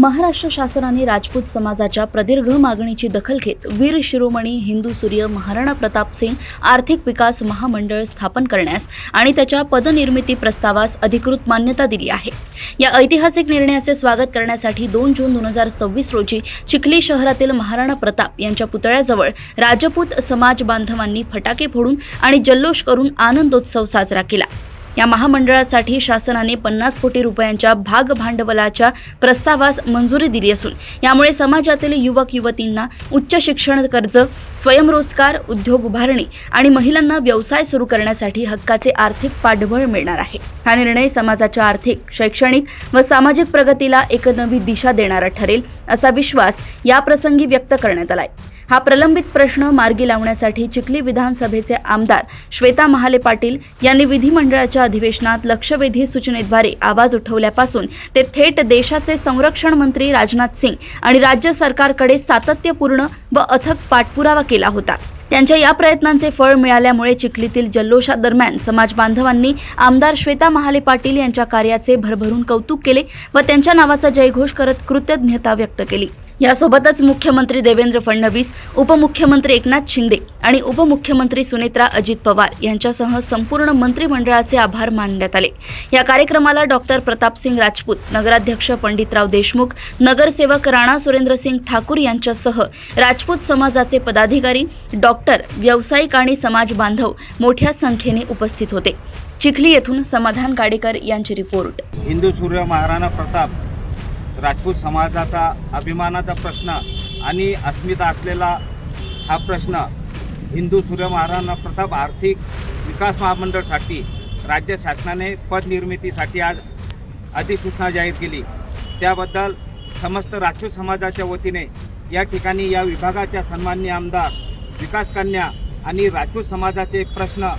महाराष्ट्र शासनाने राजपूत समाजाच्या प्रदीर्घ मागणीची दखल घेत वीर शिरोमणी हिंदू सूर्य महाराणा प्रताप सिंग आर्थिक विकास महामंडळ स्थापन करण्यास आणि त्याच्या पदनिर्मिती प्रस्तावास अधिकृत मान्यता दिली आहे। या ऐतिहासिक निर्णयाचे स्वागत करण्यासाठी 2 जून 2026 रोजी चिखली शहरातील महाराणा प्रताप यांच्या पुतळ्याजवळ राजपूत समाज बांधवांनी फटाके फोडून आणि जल्लोष करून आनंदोत्सव साजरा केला। या महामंडळासाठी शासनाने 50 कोटी रुपयांच्या भाग भांडवलाच्या प्रस्तावास मंजुरी दिली असून यामुळे समाजातील युवक युवतींना उच्च शिक्षण कर्ज, स्वयंरोजगार, उद्योग उभारणी आणि महिलांना व्यवसाय सुरू करण्यासाठी हक्काचे आर्थिक पाठबळ मिळणार आहे। हा निर्णय समाजाच्या आर्थिक, शैक्षणिक व सामाजिक प्रगतीला एक नवी दिशा देणारा ठरेल असा विश्वास या प्रसंगी व्यक्त करण्यात आलाय। हा प्रलंबित प्रश्न मार्गी लावण्यासाठी चिखली विधानसभेचे आमदार श्वेता महाले पाटील यांनी विधिमंडळाच्या अधिवेशनात लक्षवेधी सूचनेद्वारे आवाज उठवल्यापासून ते थेट देशाचे संरक्षण मंत्री राजनाथ सिंग आणि राज्य सरकारकडे सातत्यपूर्ण व अथक पाठपुरावा केला होता। त्यांच्या या प्रयत्नांचे फळ मिळाल्यामुळे चिखलीतील जल्लोषादरम्यान समाज बांधवांनी आमदार श्वेता महाले पाटील यांच्या कार्याचे भरभरून कौतुक केले व त्यांच्या नावाचा जयघोष करत कृतज्ञता व्यक्त केली। यासोबतच मुख्यमंत्री देवेंद्र फडणवीस, उपमुख्यमंत्री एकनाथ शिंदे आणि उपमुख्यमंत्री सुनेत्रा अजित पवार यांच्यासह संपूर्ण मंत्रिमंडळाचे आभार मानण्यात आले। या कार्यक्रमाला डॉक्टर प्रतापसिंग राजपूत, नगराध्यक्ष पंडितराव देशमुख, नगरसेवक राणा सुरेंद्रसिंग ठाकूर यांच्यासह राजपूत समाजाचे पदाधिकारी, डॉक्टर, व्यावसायिक आणि समाज बांधव मोठ्या संख्येने उपस्थित होते। चिखली येथून समाधान गाडेकर यांची रिपोर्ट। हिंदू सूर्य महाराणा प्रताप राजपूत समाजाचा अभिमानाचा प्रश्न आणि अस्मिता असलेला हा प्रश्न हिंदू सूर्य महाराणा प्रताप आर्थिक विकास महामंडळासाठी राज्य शासनाने पदनिर्मितीसाठी आज अधिसूचना जाहीर केली। त्याबद्दल समस्त राजपूत समाजाच्या वतीने या ठिकाणी या विभागाच्या सन्माननीय आमदार, विकास कन्या आणि राजपूत समाजाचे प्रश्न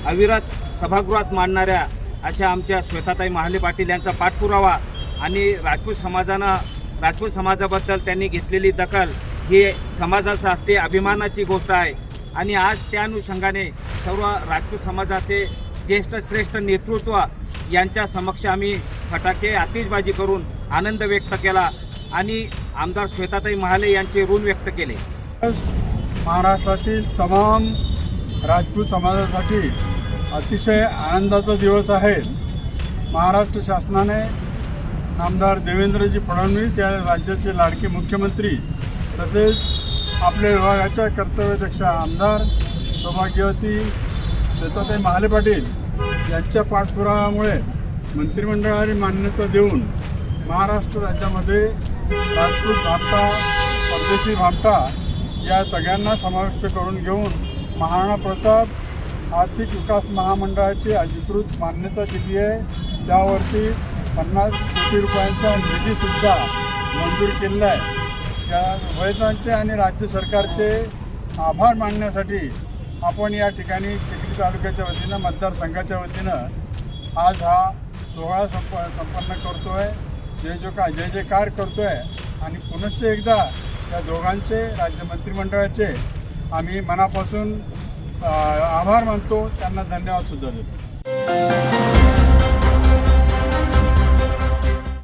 अविरत सभागृहात मांडणाऱ्या अशा आमच्या श्वेताताई महाले पाटील यांचा पाठपुरावा आणि राजपूत समाजाबद्दल त्यांनी घेतलेली दखल ही समाजासाठी अभिमानाची गोष्ट आहे। आणि आज त्या अनुषंगाने सर्व राजपूत समाजाचे ज्येष्ठ श्रेष्ठ नेतृत्व यांच्या समक्ष आम्ही फटाके, आतिषबाजी करून आनंद व्यक्त केला आणि आमदार श्वेताताई महाले यांचे ऋण व्यक्त केले। महाराष्ट्रातील तमाम राजपूत समाजासाठी अतिशय आनंदाचा दिवस आहे। महाराष्ट्र शासनाने आमदार देवेंद्रजी फडणवीस या राज्याचे लाडके मुख्यमंत्री तसेच आपल्या विभागाच्या कर्तव्यदक्ष आमदार सौभाग्यवती श्वेताताई महाले पाटील यांच्या पाठपुराव्यामुळे मंत्रिमंडळाने मान्यता देऊन महाराष्ट्र राज्यामध्ये राजपूत भामटा, परदेशी भामटा या सगळ्यांना समाविष्ट करून घेऊन महाराणा प्रताप आर्थिक विकास महामंडळाची अधिकृत मान्यता दिली आहे। त्यावरती 50 कोटी रुपयांचा निधीसुद्धा मंजूर केलेला आहे। या उभयतांचे आणि राज्य सरकारचे आभार मानण्यासाठी आपण या ठिकाणी चिखली तालुक्याच्या वतीनं, मतदारसंघाच्या वतीनं आज हा सोहळा संपन्न करतो आहे, जय जयकार करतो आहे। आणि पुनश्च एकदा या दोघांचे राज्य मंत्रिमंडळाचे आम्ही मनापासून आभार मानतो, त्यांना धन्यवादसुद्धा देतो।